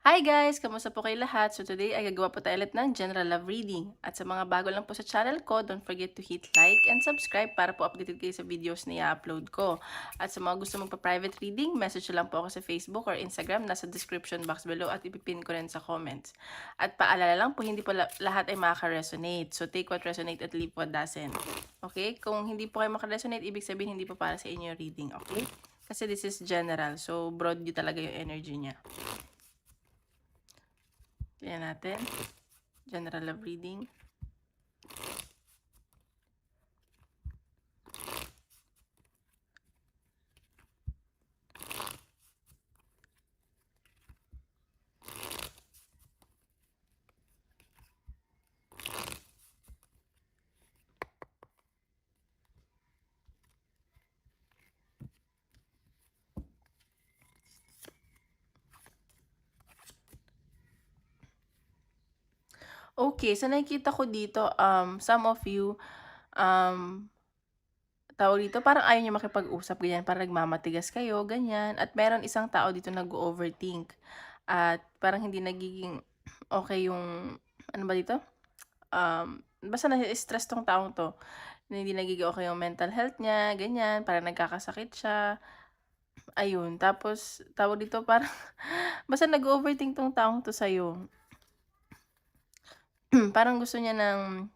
Hi guys! Kamusta po kayo lahat? So today ay gagawa po tayo ulit ng general love reading. At sa mga bago lang po sa channel ko, don't forget to hit like and subscribe para po updated kayo sa videos na i-upload ko. At sa mga gusto magpa-private reading, message lang po ako sa Facebook or Instagram, nasa description box below at ipipin ko rin sa comments. At paalala lang po, hindi po lahat ay makaka-resonate. So take what resonate at leave what doesn't. Okay? Kung hindi po kayo maka-resonate, ibig sabihin hindi po para sa inyo reading. Okay? Kasi this is general. So broad yun talaga yung energy niya. Tingnan natin. General love reading. Okay, so nakikita ko dito, some of you, tawag dito, parang ayaw niyo makipag-usap, ganyan, parang nagmamatigas kayo, ganyan. At meron isang tao dito nag-overthink. At parang hindi nagiging okay yung, ano ba dito? Basta na-stress tong taong to. Hindi nagiging okay yung mental health niya, ganyan, parang nagkakasakit siya. Ayun, tapos, tawag dito, parang, basta nag-overthink tong taong to sa'yo. Parang gusto niya ng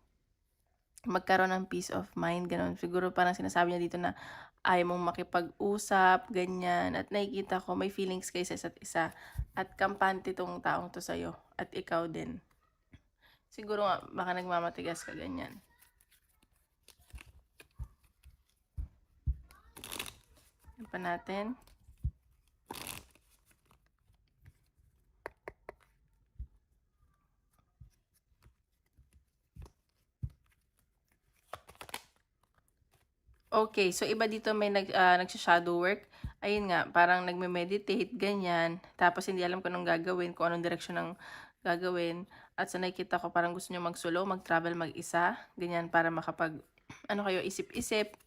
magkaroon ng peace of mind, gano'n. Siguro parang sinasabi niya dito na ayaw mong makipag-usap, ganyan. At nakikita ko may feelings kayo sa isa't isa. At kampante 'tong taong 'to sa'yo at ikaw din. Siguro nga baka nagmamatigas ka, ganyan. Ano pa natin? Okay, so iba dito may nagsha-shadow work. Ayun nga, parang nagme-meditate, ganyan. Tapos hindi alam kung anong gagawin, kung anong direksyon ng gagawin. At sa nakikita ko, parang gusto niyo mag-solo, mag-travel mag-isa, ganyan, para makapag, ano kayo, isip-isip,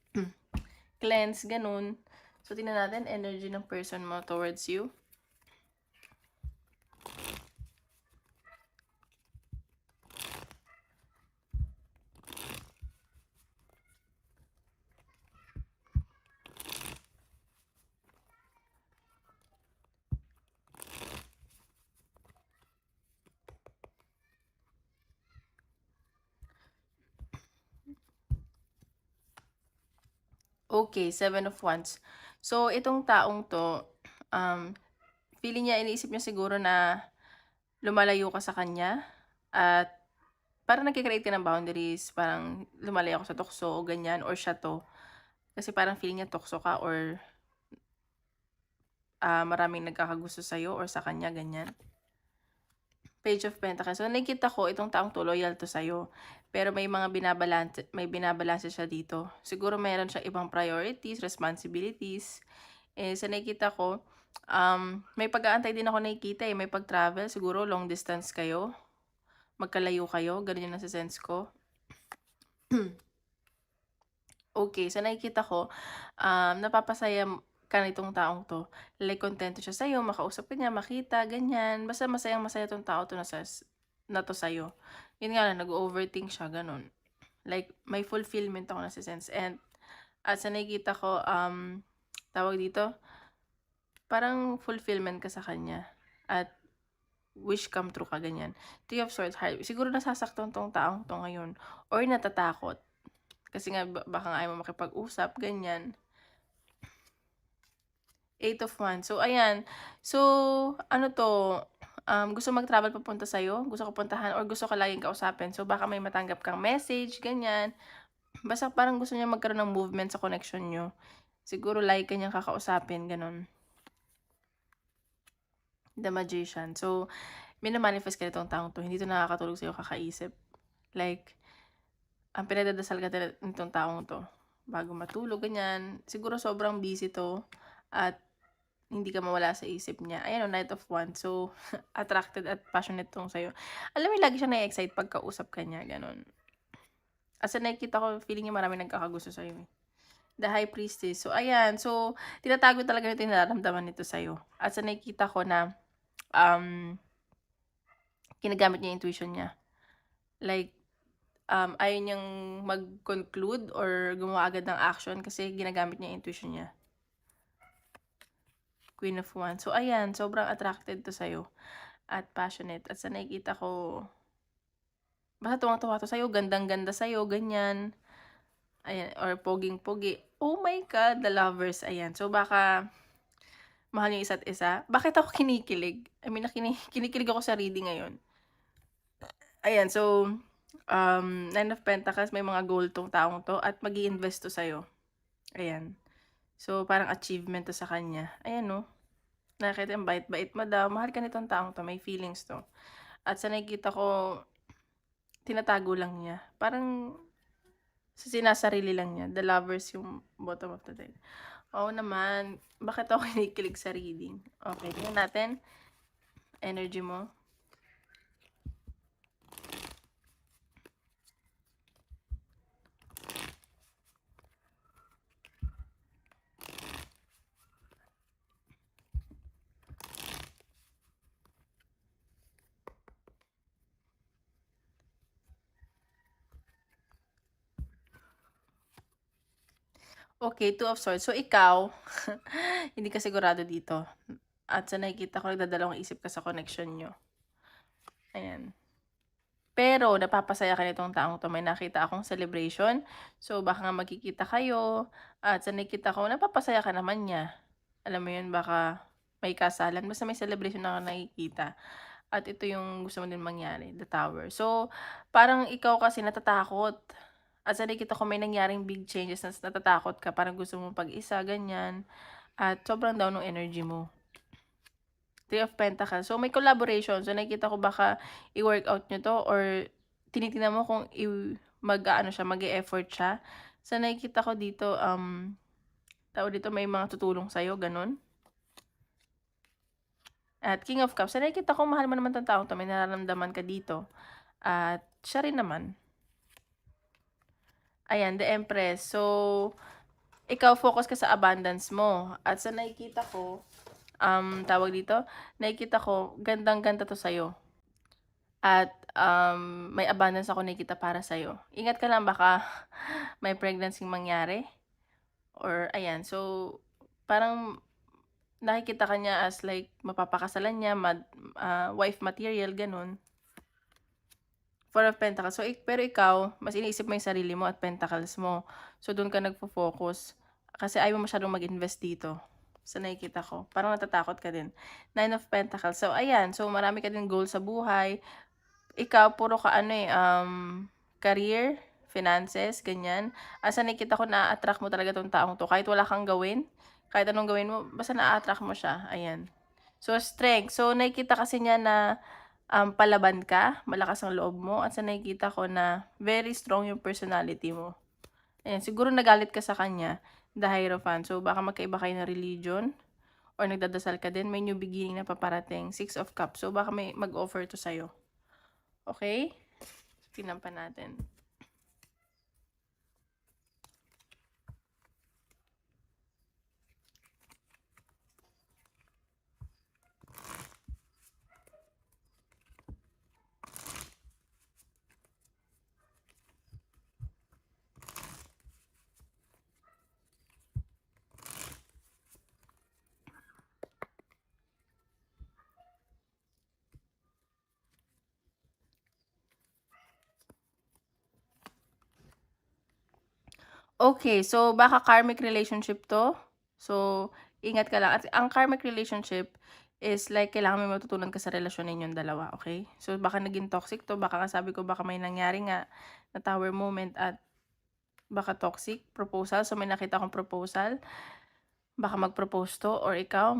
cleanse, ganun. So, tingnan natin, energy ng person mo towards you. Okay, Seven of Wands. So, itong taong to, feeling niya, iniisip niya siguro na lumalayo ka sa kanya at parang nagke-create ka ng boundaries, parang lumalayo ako sa tukso o ganyan, or siya 'to. Kasi parang feeling niya tukso ka or, maraming nagkakagusto sa'yo or sa kanya, ganyan. Page of Pentacles. So, nakikita ko itong taong 'to loyal 'to sa'yo, pero may binabalanse siya dito. Siguro meron siyang ibang priorities, responsibilities. Sa nakikita ko, may pag-aantay din ako nakikita, may pag-travel, siguro long distance kayo, magkalayo kayo, gano'n yung nase-sense ko. Okay, so nakikita ko, napapasaya ka nitong taong 'to. Like kontento siya sa'yo, makausap ka niya, makita, ganyan. Basta masayang-masaya 'tong tao 'to na 'to sa'yo. Yun nga lang, nag-o-overthink siya, gano'n. Like may fulfillment ako nase-sense, and at sa nakikita ko, tawag dito, parang fulfillment ka sa kanya at wish come true ka, ganyan. Three of Swords, heart. Siguro nasasaktan 'tong taong 'to ngayon or natatakot. Kasi nga baka nga ayaw mo makipag-usap, ganyan. Eight of Wands. So, ayan. So, ano 'to, gusto mag-travel papunta sa'yo, gusto ka puntahan or gusto ka laging kausapin. So, baka may matanggap kang message, ganyan. Basta parang gusto niya magkaroon ng movement sa connection niyo. Siguro lagi ka niyang kakausapin, gano'n. The Magician. So, mina-manifest ka nitong taong 'to, hindi 'to nakakatulog sa'yo kakaisip. Like, ang pinagdadasal ka nitong taong 'to bago matulog, ganyan. Siguro sobrang busy 'to at hindi ka mawala sa isip niya. Ayan, Knight of Wands. So, attracted at passionate 'tong sa'yo. Alam mo lagi siya na-e-excite pagkausap ka niya, gano'n. As in nakikita ko, feeling niya maraming nagkakagusto sa'yo, eh. The High Priestess. So, ayan. So, tinatago talaga nito yung nararamdaman nito sa'yo. At sa nakikita ko na, um, Ginagamit niya yung intuition niya. Like, ayaw niyang mag-conclude or gumawa agad ng action kasi ginagamit niya yung intuition niya. Queen of Wands. So, ayan, sobrang attracted to sa'yo at passionate. At sa nakikita ko, basta tuwang-tuwa to sa'yo, gandang-ganda sa'yo, ganyan. Ayan, or poging-pogi. Oh my God, the lovers. Ayan, so baka mahal yung isa't isa. Bakit ako kinikilig? I mean, kinikilig ako sa reading ngayon. Ayan, so, Nine of Pentacles, may mga goal tong taong to at mag-i-invest to sa'yo. Ayan. So, parang achievement to sa kanya. Ayan, no? Nakikita yung bait-bait mo daw. Mahal ka nitong taong to. May feelings to. At sa nakikita ko, tinatago lang niya. Parang sa sinasarili lang niya. The lovers yung bottom of the deck. Oo naman. Bakit ako kinikilig sa reading? Okay, tingnan natin. Energy mo. Okay, Two of Swords. So, ikaw, hindi ka sigurado dito. At sa nakikita ko, nagdadalawang isip ka sa connection nyo. Ayan. Pero, napapasaya ka nitong taong to. May nakita akong celebration. So, baka nga magkikita kayo. At sa nakikita ko, napapasaya ka naman niya. Alam mo yun, baka may kasalan. Basta may celebration na nakikita. At ito yung gusto mo din mangyari, the tower. So, parang ikaw kasi natatakot. At sa nakikita ko may nangyaring big changes na natatakot ka. Parang gusto mo pag-isa, ganyan. At sobrang down ng energy mo. Three of Pentacles. So, may collaboration. So, nakikita ko baka i-workout nyo to or tinitingnan mo kung mag-e-effort siya. So, nakikita ko dito, tao dito may mga tutulong sa'yo, ganun. At King of Cups. So, nakikita ko mahal mo naman tong taong to. May nararamdaman ka dito. At siya rin naman. Ayan, the Empress. So, ikaw focus ka sa abundance mo. At sa nakikita ko, tawag dito, nakikita ko, gandang-ganda to sa'yo. At may abundance ako nakikita para sa'yo. Ingat ka lang, baka may pregnancy mangyari. Or, ayan, so, parang nakikita ka niya as like, mapapakasalan niya, wife material, ganun. Four of Pentacles. So, pero ikaw, mas iniisip mo yung sarili mo at Pentacles mo. So, doon ka nagpo-focus. Kasi ayaw mo masyadong mag-invest dito. Sa nakikita ko. Parang natatakot ka din. Nine of Pentacles. So, ayan. So, marami ka din goal sa buhay. Ikaw, puro ka career, finances, ganyan. Asa nakikita ko na-attract mo talaga tong taong to. Kahit wala kang gawin, kahit anong gawin mo, basta na-attract mo siya. Ayan. So, strength. So, nakikita kasi niya na palaban ka, malakas ang loob mo, at sa nakikita ko na very strong yung personality mo. Ayan, siguro nagalit ka sa kanya, the Hierophant. So, baka magkaiba kayo na religion, or nagdadasal ka din, may new beginning na paparating. Six of Cups. So, baka may mag-offer to sa'yo. Okay? Tingnan pa natin. Okay, so baka karmic relationship to. So, ingat ka lang. At ang karmic relationship is like kailangan may matutunan ka sa relasyon ninyong dalawa, okay? So, baka naging toxic to. Baka nga sabi ko, baka may nangyari nga na tower moment at baka toxic proposal. So, may nakita akong proposal. Baka mag-propose to or ikaw,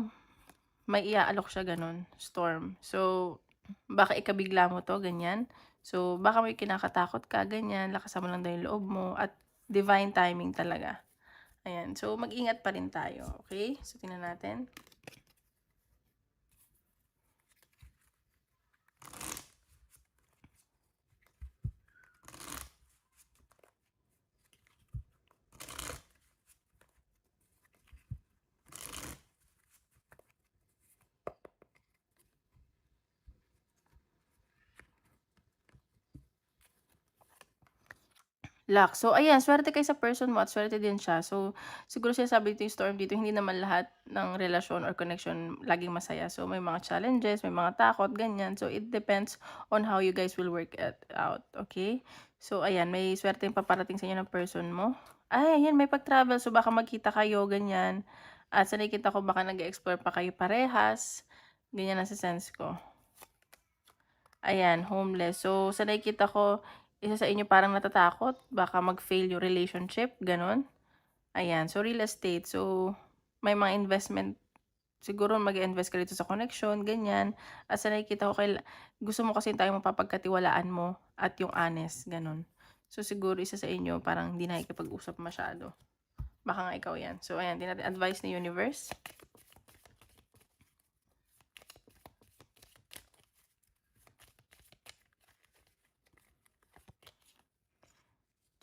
may iaalok siya ganun, storm. So, baka ikabigla mo to, ganyan. So, baka may kinakatakot ka, ganyan. Lakasan mo lang daw yung loob mo at divine timing talaga. Ayan. So, mag-ingat pa rin tayo. Okay? So, tingnan natin. luck. So ayan, swerte kayo sa person mo at swerte din siya. So siguro sinasabi dito yung storm dito, hindi naman lahat ng relasyon or connection laging masaya. So may mga challenges, may mga takot, ganyan. So it depends on how you guys will work it out, okay? So ayan, may swerte yung paparating sa inyo ng person mo. Ay, ayan, may pag-travel. So baka magkita kayo, ganyan. At sa nakikita ko, baka nag-explore pa kayo parehas. Ganyan ang sense ko. Ayan, homeless. So, sa nakikita ko, isa sa inyo parang natatakot, baka mag-fail yung relationship, ganun. Ayan, so real estate. So, may mga investment, siguro mag-invest ka dito sa connection, ganyan. At sa nakikita ko, gusto mo kasi tayo mapapagkatiwalaan mo at yung honest, ganun. So, siguro isa sa inyo, parang hindi nakikipag-usap masyado. Baka nga ikaw yan. So, ayan, din natin advice ni universe.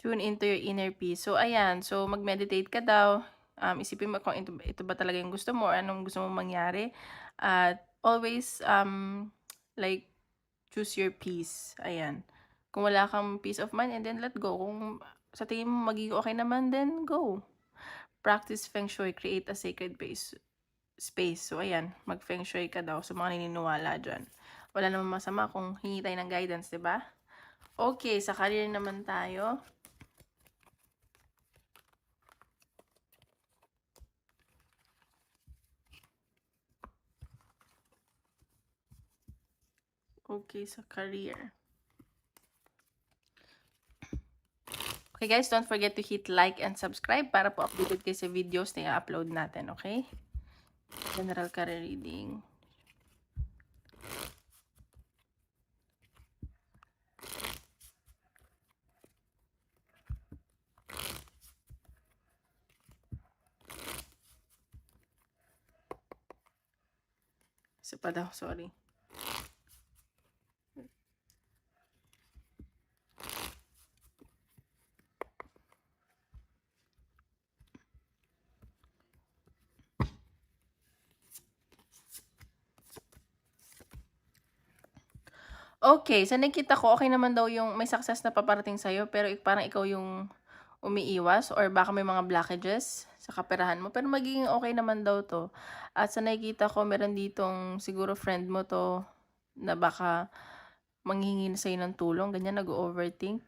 Tune into your inner peace. So, ayan. So, mag-meditate ka daw. Isipin mo kung ito ba talaga yung gusto mo or anong gusto mong mangyari. At always, like, choose your peace. Ayan. Kung wala kang peace of mind, and then let go. Kung sa tingin mo magiging okay naman, then go. Practice Feng Shui. Create a sacred space. So, ayan. Mag-Feng Shui ka daw sa mga naniniwala dyan. Wala namang masama kung hingi tayo ng guidance, diba? Okay, sa career naman tayo. Okay, sa career. Okay guys, don't forget to hit like and subscribe para po updated kayo sa videos na i-upload natin, okay? General career reading. Isa pa daw, sorry. Okay, sa nakita ko, okay naman daw yung may success na paparating sa'yo, pero parang ikaw yung umiiwas or baka may mga blockages sa kaperahan mo. Pero magiging okay naman daw to. At sa nakikita ko, meron ditong siguro friend mo to na baka manghingi na sa'yo ng tulong, ganyan, nag-overthink.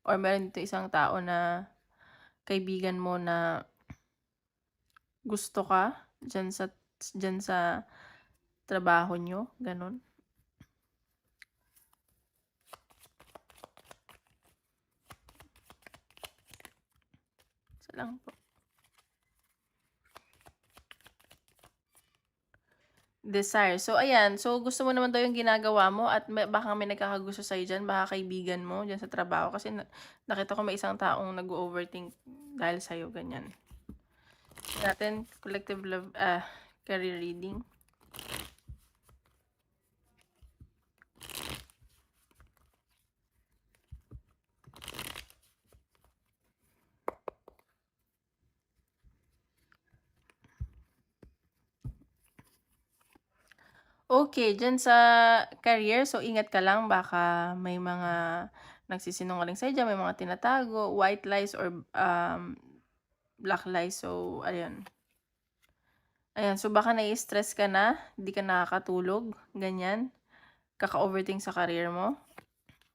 Or meron dito isang tao na kaibigan mo na gusto ka dyan sa trabaho nyo, ganun. Isa lang po. Desire. So, ayan. So, gusto mo naman daw yung ginagawa mo at baka may nagkakagusto sa'yo dyan, baka kaibigan mo dyan sa trabaho. Kasi nakita ko may isang taong nag-overthink dahil sa'yo, ganyan. Natin, collective love, career reading. Okay, dyan sa career, so ingat ka lang, baka may mga nagsisinungaling sa'yo dyan, may mga tinatago, white lies or black lies. So, ayan. Ayan, so baka nai-stress ka na, hindi ka nakakatulog, ganyan. Kaka-overthink sa career mo.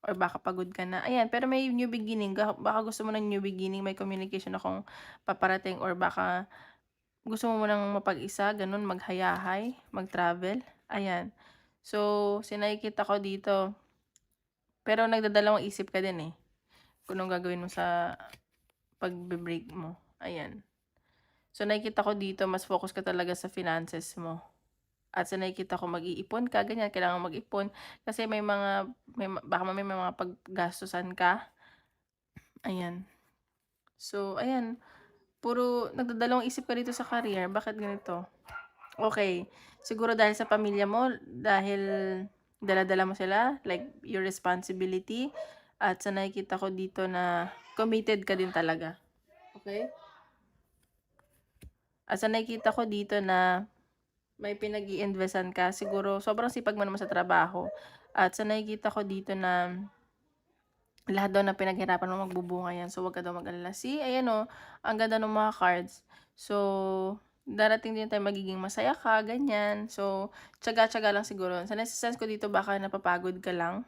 Or baka pagod ka na. Ayan, pero may new beginning. Baka gusto mo ng new beginning, may communication akong paparating or baka gusto mo munang mapag-isa, ganun, maghayahay, mag-travel. Ayan. So, sinakikita ko dito. Pero nagdadalawang isip ka din eh. Kung anong gagawin mo sa pag-break mo. Ayan. So, nakikita ko dito, mas focus ka talaga sa finances mo. At sa nakikita ko, mag-iipon ka, ganyan, kailangan mag-ipon. Kasi baka may mga paggastusan ka. Ayan. So, ayan. Puro nagdadalawang isip ka dito sa career. Bakit ganito? Okay. Siguro dahil sa pamilya mo, dahil dala-dala mo sila, like your responsibility. At sa nakikita ko dito na committed ka din talaga. Okay? At sa nakikita ko dito na may pinag-i-investan ka, siguro sobrang sipag mo naman sa trabaho. At sa nakikita ko dito na lahat daw ng pinaghirapan mo magbubunga yan. So, wag ka daw mag-alala. See, ayan o, ang ganda ng mga cards. So, darating din tayo magiging masaya ka, ganyan. So, tiyaga-tiyaga lang siguro. Sa nasa-sense ko dito, baka napapagod ka lang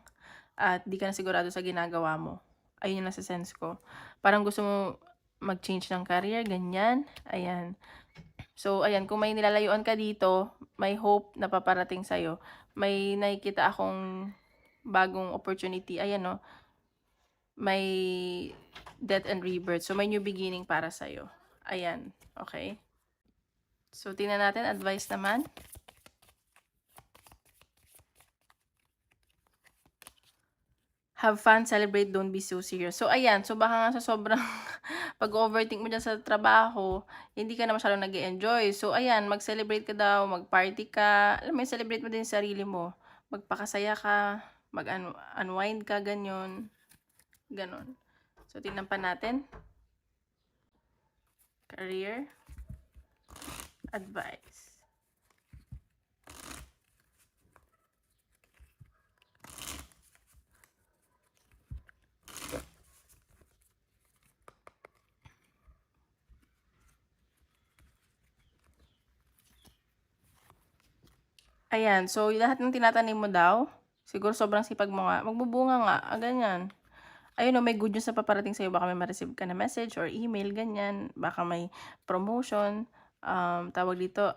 at di ka na sigurado sa ginagawa mo. Ayun yung nasa-sense ko. Parang gusto mo mag-change ng career, ganyan. Ayan. So, ayan, kung may nilalayuan ka dito, may hope na paparating sa'yo. May nakikita akong bagong opportunity. Ayan, no? May death and rebirth. So, may new beginning para sa'yo. Ayan. Okay? So, tingnan natin. Advice naman. Have fun, celebrate, don't be so serious. So, ayan. So, baka nga sa sobrang pag-overthink mo dyan sa trabaho, hindi ka na masyadong nag-enjoy. So, ayan. Mag-celebrate ka daw, mag-party ka. Alam mo, celebrate mo din yung sarili mo. Magpakasaya ka, mag-unwind ka, ganyan. Ganon. So, tingnan pa natin. Career. Advice. Ayan, so lahat ng tinatanim mo daw, siguro sobrang sipag mo nga, magbubunga nga, ganyan. Ayun o, may good news na paparating sa'yo, baka may ma-receive ka na message or email, ganyan. Baka may promotion, tawag dito,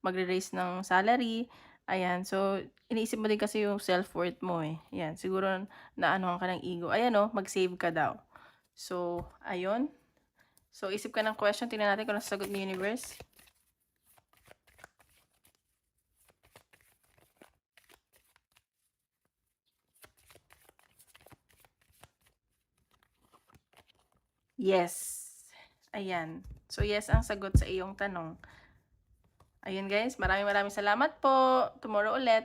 magre-raise ng salary. Ayan, so iniisip mo din kasi yung self-worth mo eh. Ayan, siguro naanohan ka ng ego. Ayan o, mag-save ka daw. So, ayun. So, isip ka ng question, tingnan natin kung nasasagot ni universe. Yes. Ayan. So, yes ang sagot sa iyong tanong. Ayun guys, maraming salamat po. Tomorrow ulit.